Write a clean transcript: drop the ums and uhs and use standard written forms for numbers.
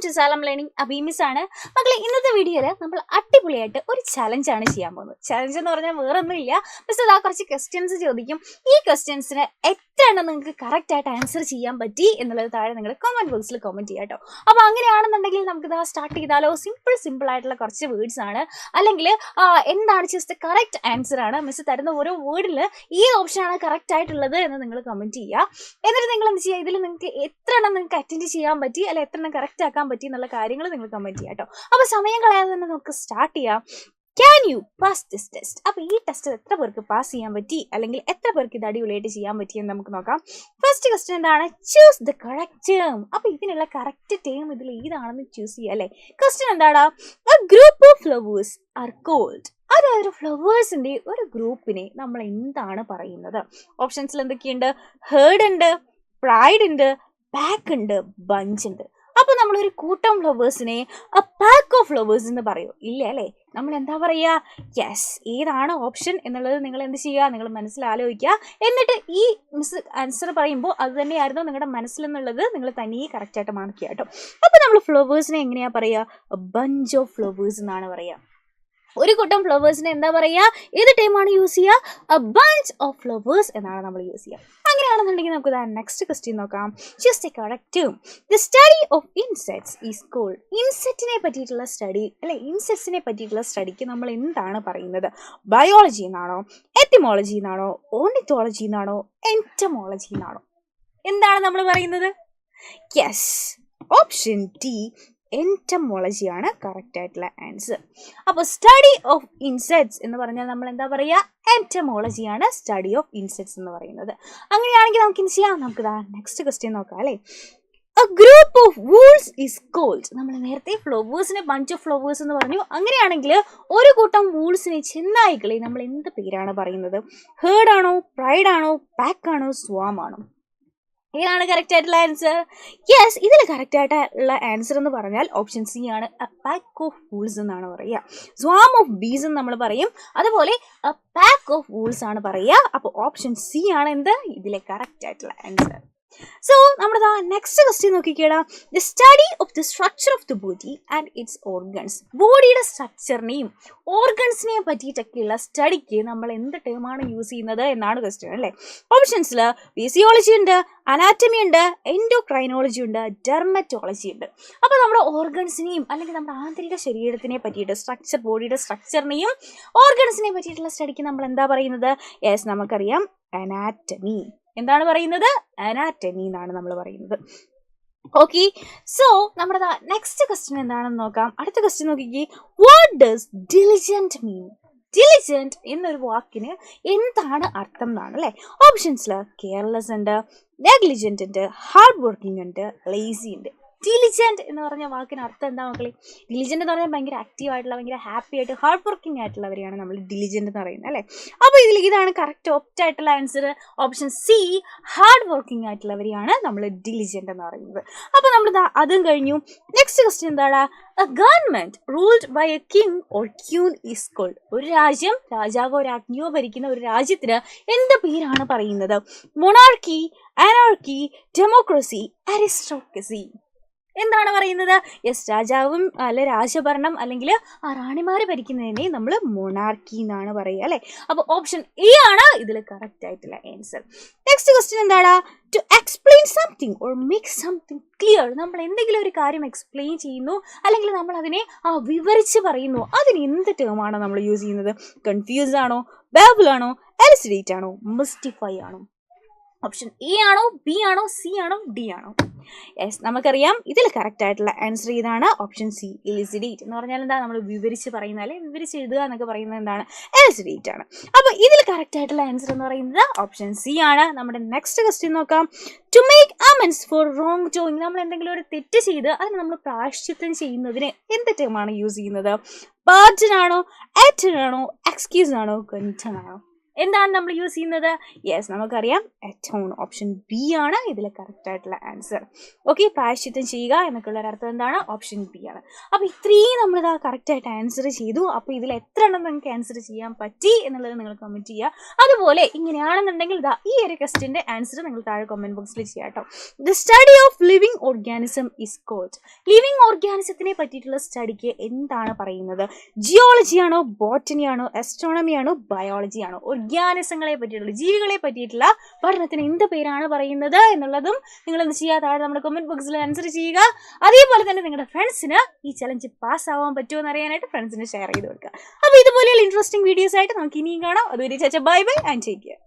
To സാലം learning. അബീമിസ് ആണ് മക്കളെ. ഇന്നത്തെ വീഡിയോയിൽ നമ്മൾ അടിപൊളിയായിട്ട് ഒരു ചലഞ്ചാണ് ചെയ്യാൻ പോകുന്നത്. ചലഞ്ച് എന്ന് പറഞ്ഞാൽ വേറെ ഒന്നുമില്ല, പക്ഷേ അതാ കുറച്ച് ക്വസ്റ്റ്യൻസ് ചോദിക്കും. ഈ ക്വസ്റ്റ്യൻസിന് എത്ര എണ്ണം നിങ്ങൾക്ക് കറക്റ്റ് ആയിട്ട് ആൻസർ ചെയ്യാൻ പറ്റി എന്നുള്ളത് താഴെ നിങ്ങൾ കമന്റ് ബോക്സിൽ കമന്റ് ചെയ്യാം കേട്ടോ. അപ്പോൾ അങ്ങനെയാണെന്നുണ്ടെങ്കിൽ നമുക്ക് ഇതാ സ്റ്റാർട്ട് ചെയ്താലോ. സിമ്പിൾ ആയിട്ടുള്ള കുറച്ച് വേർഡ്സ് ആണ്, അല്ലെങ്കിൽ എന്താണ് ജസ്റ്റ് കറക്റ്റ് ആൻസർ ആണ്. മിസ് തരുന്ന ഓരോ വേർഡിൽ ഈ ഓപ്ഷനാണ് കറക്റ്റ് ആയിട്ടുള്ളത് എന്ന് നിങ്ങൾ കമന്റ് ചെയ്യുക. എന്നിട്ട് നിങ്ങൾ എന്ത് ചെയ്യുക, ഇതിൽ നിങ്ങൾക്ക് എത്ര എണ്ണം നിങ്ങൾക്ക് അറ്റൻഡ് ചെയ്യാൻ പറ്റി, അല്ലെങ്കിൽ എത്ര എണ്ണം കറക്റ്റ് ആക്കാൻ പറ്റി എന്നുള്ള കാര്യങ്ങൾ നിങ്ങൾ കമന്റ് ചെയ്യാം കേട്ടോ. അപ്പോൾ സമയം കളയാതെ തന്നെ നമുക്ക് സ്റ്റാർട്ട് ചെയ്യാം. Can you pass this test? അപ്പോൾ ഈ ടെസ്റ്റ് എത്ര പേർക്ക് പാസ് ചെയ്യാൻ പറ്റി, അല്ലെങ്കിൽ എത്ര പേർക്ക് ഇത് അടിപൊളിയായിട്ട് ചെയ്യാൻ പറ്റി എന്ന് നമുക്ക് നോക്കാം. ഫസ്റ്റ് ക്വസ്റ്റ്യൻ എന്താണ്? Choose the correct term. അപ്പോൾ ഇതിനുള്ള കറക്റ്റ് ടേം ഇതിൽ ഏതാണെന്ന് ചൂസ് ചെയ്യുക അല്ലേ. ക്വസ്റ്റ്യൻ എന്താണ്? A group of flowers are called. അതായത് ഫ്ലവേഴ്സിന്റെ ഒരു ഗ്രൂപ്പിനെ നമ്മൾ എന്താണ് പറയുന്നത്? ഓപ്ഷൻസിൽ എന്തൊക്കെയുണ്ട്? ഹേർഡ് ഉണ്ട്, പ്രൈഡ് ഉണ്ട്, പാക്ക് ഉണ്ട്, ബഞ്ച് ഉണ്ട്. അപ്പൊ നമ്മളൊരു കൂട്ടം ഫ്ലവേഴ്സിനെ എ പാക്ക് ഓഫ് ഫ്ലവേഴ്സ് എന്ന് പറയൂ? ഇല്ല അല്ലേ. നമ്മൾ എന്താ പറയുക? യെസ്, ഏതാണ് ഓപ്ഷൻ എന്നുള്ളത് നിങ്ങൾ എന്ത് ചെയ്യുക, നിങ്ങൾ മനസ്സിൽ ആലോചിക്കുക. എന്നിട്ട് ഈ മിസ് ആൻസർ പറയുമ്പോൾ അത് തന്നെയായിരുന്നു നിങ്ങളുടെ മനസ്സിൽ എന്നുള്ളത് നിങ്ങൾ തനിയെ കറക്റ്റായിട്ട് മാർക്ക് ചെയ്യുക കേട്ടോ. അപ്പൊ നമ്മൾ ഫ്ലവേഴ്സിനെ എങ്ങനെയാ പറയുക? എ ബഞ്ച് ഓഫ് ഫ്ലവേഴ്സ് എന്നാണ് പറയുക. ഒരു കൂട്ടം ഫ്ലവേഴ്സിനെ എന്താ പറയുക? ഏത് ടൈമാണ് യൂസ് ചെയ്യുക? എ ബഞ്ച് ഓഫ് ഫ്ലവേഴ്സ് എന്നാണ് നമ്മൾ യൂസ് ചെയ്യുക. അങ്ങനെയാണെന്നുണ്ടെങ്കിൽ നമുക്ക് നെക്സ്റ്റ് ക്വസ്റ്റ്യൻ നോക്കാം. Just a correct term. The study of insects is called. ഇൻസെക്റ്റിനെ പറ്റിയിട്ടുള്ള സ്റ്റഡി അല്ലെ, ഇൻസെക്ട്സിനെ പറ്റിയിട്ടുള്ള സ്റ്റഡിക്ക് നമ്മൾ എന്താണ് പറയുന്നത്? ബയോളജി എന്നാണോ, എത്തിമോളജി എന്നാണോ, ഓർണിത്തോളജി എന്നാണോ, എൻറ്റമോളജി എന്നാണോ? എന്താണ് നമ്മൾ പറയുന്നത്? യെസ്, ഓപ്ഷൻ ഡി, എൻറ്റമോളജി ആണ് കറക്റ്റ് ആയിട്ടുള്ള ആൻസർ. അപ്പോൾ സ്റ്റഡി ഓഫ് ഇൻസെക്ട്സ് എന്ന് പറഞ്ഞാൽ നമ്മൾ എന്താ പറയുക? എൻറ്റമോളജി ആണ് സ്റ്റഡി ഓഫ് ഇൻസെക്ട്സ് എന്ന് പറയുന്നത്. അങ്ങനെയാണെങ്കിൽ നമുക്ക് എന്ത് ചെയ്യാം? നമുക്ക് നെക്സ്റ്റ് ക്വസ്റ്റ്യൻ നോക്കാം അല്ലേ. A group of owls is called. നമ്മൾ നേരത്തെ ഫ്ലവേഴ്സിനെ ബഞ്ച് ഓഫ് ഫ്ലവേഴ്സ് എന്ന് പറഞ്ഞു. അങ്ങനെയാണെങ്കിൽ ഒരു കൂട്ടം വൂൾസിനെ, ചെന്നായ്ക്കളെ, നമ്മൾ എന്ത് പേരാണ് പറയുന്നത്? ഹേർഡ് ആണോ, പ്രൈഡ് ആണോ, പാക്ക് ആണോ, സ്വാം ആണോ? ഏതാണ് കറക്റ്റ് ആയിട്ടുള്ള ആൻസർ? യെസ്, ഇതിൽ കറക്റ്റ് ആയിട്ടുള്ള ആൻസർ എന്ന് പറഞ്ഞാൽ ഓപ്ഷൻ സി ആണ്. എ പാക്ക് ഓഫ് വൂൾസ് എന്നാണ് പറയുക. സ്വാം ഓഫ് ബീസ് എന്ന് നമ്മൾ പറയും, അതുപോലെ എ പാക്ക് ഓഫ് വൂൾസ് ആണ് പറയുക. അപ്പോൾ ഓപ്ഷൻ സി ആണ് എന്ത് ഇതിലെ കറക്റ്റ് ആയിട്ടുള്ള ആൻസർ. സോ നമ്മുടെ നെക്സ്റ്റ് ക്വസ്റ്റ്യൻ നോക്കിക്കേടാ. The study of the structure of the body and its organs. ബോഡിയുടെ സ്ട്രക്ചറിനെയും ഓർഗൻസിനെയും പറ്റിയിട്ടൊക്കെയുള്ള സ്റ്റഡിക്ക് നമ്മൾ എന്ത് ടേമാണ് യൂസ് ചെയ്യുന്നത് എന്നാണ് ക്വസ്റ്റ്യൻ അല്ലേ. ഓപ്ഷൻസിൽ ഫിസിയോളജി ഉണ്ട്, അനാറ്റമി ഉണ്ട്, എൻഡോക്രൈനോളജി ഉണ്ട്, ഡെർമറ്റോളജി ഉണ്ട്. അപ്പോൾ നമ്മുടെ ഓർഗൻസിനെയും അല്ലെങ്കിൽ നമ്മുടെ ആന്തരിക ശരീരത്തിനെ പറ്റിയിട്ട് ബോഡിയുടെ സ്ട്രക്ചറിനെയും ഓർഗൻസിനെ പറ്റിയിട്ടുള്ള സ്റ്റഡിക്ക് നമ്മൾ എന്താ പറയുന്നത്? യെസ്, നമുക്കറിയാം, അനാറ്റമി. എന്താണ് പറയുന്നത്? അനാറ്റമി എന്നാണ് നമ്മൾ പറയുന്നത്. ഓക്കെ, സോ നമ്മുടെ നെക്സ്റ്റ് ക്വസ്റ്റ്യൻ എന്താണെന്ന് നോക്കാം. അടുത്ത ക്വസ്റ്റ്യൻ നോക്കിക്കേ. What does diligent mean? Diligent എന്നൊരു വാക്കിന് എന്താണ് അർത്ഥം എന്നാണ് അല്ലേ. ഓപ്ഷൻസിൽ കെയർലെസ് ഉണ്ട്, നെഗ്ലിജന്റ് ഉണ്ട്, ഹാർഡ് വർക്കിംഗ് ഉണ്ട്, ലേസി ഉണ്ട്. ഡിലിജന്റ് എന്ന് പറഞ്ഞ വാക്കിന് അർത്ഥം എന്താ മക്കളെ? ഡിലിജന്റ് എന്ന് പറഞ്ഞാൽ ഭയങ്കര ആക്റ്റീവ് ആയിട്ടുള്ള, ഭയങ്കര ഹാപ്പി ആയിട്ട്, ഹാർഡ് വർക്കിംഗ് ആയിട്ടുള്ളവരെയാണ് നമ്മൾ ഡിലിജന്റ് എന്ന് പറയുന്നത് അല്ലേ. അപ്പോൾ ഇതാണ് കറക്റ്റ് ഓപ്റ്റ് ആയിട്ടുള്ള answer. Option C, hard working ആയിട്ടുള്ളവരെയാണ് നമ്മൾ ഡിലിജന്റ് എന്ന് പറയുന്നത്. അപ്പോൾ നമ്മൾ അതും കഴിഞ്ഞു. നെക്സ്റ്റ് ക്വസ്റ്റ്യൻ എന്താണ്? A government ruled by a king or queen is called. ഒരു രാജ്യം രാജാവോ രാജ്ഞിയോ ഭരിക്കുന്ന ഒരു രാജ്യത്തിന് എന്ത് പേരാണ് പറയുന്നത്? Monarchy, anarchy, democracy, aristocracy. എന്താണ് പറയുന്നത്? യെസ്, രാജാവും അല്ലെ രാജഭരണം അല്ലെങ്കിൽ ആ റാണിമാർ ഭരിക്കുന്നതിനെ നമ്മൾ മൊണാർക്കി എന്നാണ് പറയുക അല്ലേ. അപ്പോൾ ഓപ്ഷൻ എ ആണ് ഇതിൽ കറക്റ്റ് ആയിട്ടുള്ള ആൻസർ. നെക്സ്റ്റ് ക്വസ്റ്റ്യൻ എന്താണ്? To explain something or make something clear. നമ്മൾ എന്തെങ്കിലും ഒരു കാര്യം എക്സ്പ്ലെയിൻ ചെയ്യുന്നു, അല്ലെങ്കിൽ നമ്മൾ അതിനെ വിവരിച്ച് പറയുന്നു, അതിന് എന്ത് ടേമാണ് നമ്മൾ യൂസ് ചെയ്യുന്നത്? കൺഫ്യൂസ് ആണോ, ബാബിൾ ആണോ, എലിസിഡേറ്റ് ആണോ, മിസ്റ്റിഫൈ ആണോ? ഓപ്ഷൻ എ ആണോ, ബി ആണോ, സി ആണോ, ഡി ആണോ? യെസ്, നമുക്കറിയാം ഇതിൽ കറക്റ്റ് ആയിട്ടുള്ള ആൻസർ ഇതാണ്. ഓപ്ഷൻ സി, എലിസിഡേറ്റ് എന്ന് പറഞ്ഞാൽ എന്താ? നമ്മൾ വിവരിച്ച് പറയുന്ന, അല്ലെ വിവരിച്ച് എഴുതുക എന്നൊക്കെ പറയുന്നത് എന്താണ്? എലിസിഡേറ്റ് ആണ്. അപ്പോൾ ഇതിൽ കറക്റ്റ് ആയിട്ടുള്ള ആൻസർ എന്ന് പറയുന്നത് ഓപ്ഷൻ സി ആണ്. നമ്മുടെ നെക്സ്റ്റ് ക്വസ്റ്റ്യൻ നോക്കാം. To make amends for wrongdoing. നമ്മൾ എന്തെങ്കിലും ഒരു തെറ്റ് ചെയ്ത് അതിന് നമ്മൾ പ്രായശ്ചിത്തം ചെയ്യുന്നതിന് എന്ത് ടേമാണ് യൂസ് ചെയ്യുന്നത്? പാർഡൻ ആണോ, അറ്റൻ ആണോ, എക്സ്ക്യൂസ് ആണോ, കൺഫെഷൻ ആണോ? എന്താണ് നമ്മൾ യൂസ് ചെയ്യുന്നത്? യെസ്, നമുക്കറിയാം അറ്റോൺ. ഓപ്ഷൻ ബി ആണ് ഇതിലെ കറക്റ്റ് ആയിട്ടുള്ള ആൻസർ. ഓക്കെ, പ്രായശ്ചിത്തം ചെയ്യുക എന്നൊക്കെയുള്ള അർത്ഥം എന്താണ്? ഓപ്ഷൻ ബി ആണ്. അപ്പോൾ ഇത്രയും നമ്മളിതാ കറക്റ്റായിട്ട് ആൻസർ ചെയ്തു. അപ്പോൾ ഇതിൽ എത്ര എണ്ണം നിങ്ങൾക്ക് ആൻസർ ചെയ്യാൻ പറ്റി എന്നുള്ളത് നിങ്ങൾ കമൻറ്റ് ചെയ്യുക. അതുപോലെ ഇങ്ങനെയാണെന്നുണ്ടെങ്കിൽ ഇതാ ഈ ഒരു ക്വസ്റ്റ്യൻ്റെ ആൻസർ നിങ്ങൾ താഴെ കമൻറ്റ് ബോക്സിൽ ചെയ്യാം കേട്ടോ. The study of living organism is called. Living ഓർഗാനിസത്തിനെ പറ്റിയിട്ടുള്ള സ്റ്റഡിക്ക് എന്താണ് പറയുന്നത്? ജിയോളജി ആണോ, ബോട്ടണി ആണോ, ആസ്ട്രോണമി ആണോ, ബയോളജി ആണോ? ഓർഗാനിസങ്ങളെ പറ്റിയിട്ടുള്ള, ജീവികളെ പറ്റിയിട്ടുള്ള പഠനത്തിന് എന്ത് പേരാണ് പറയുന്നത് എന്നുള്ളതും നിങ്ങൾ എന്ത് ചെയ്യുക? താഴെ നമ്മുടെ കമന്റ് ബോക്സിൽ ആൻസർ ചെയ്യുക. അതേപോലെ തന്നെ നിങ്ങളുടെ ഫ്രണ്ട്സിന് ഈ ചലഞ്ച് പാസ് ആവാൻ പറ്റുമോ എന്ന് അറിയാനായിട്ട് ഫ്രണ്ട്സിന് ഷെയർ ചെയ്ത് കൊടുക്കുക. അപ്പോൾ ഇതുപോലെയുള്ള ഇൻട്രസ്റ്റിംഗ് വീഡിയോസ് ആയിട്ട് നമുക്ക് ഇനിയും കാണാം. അതുവരെ bye bye and take care.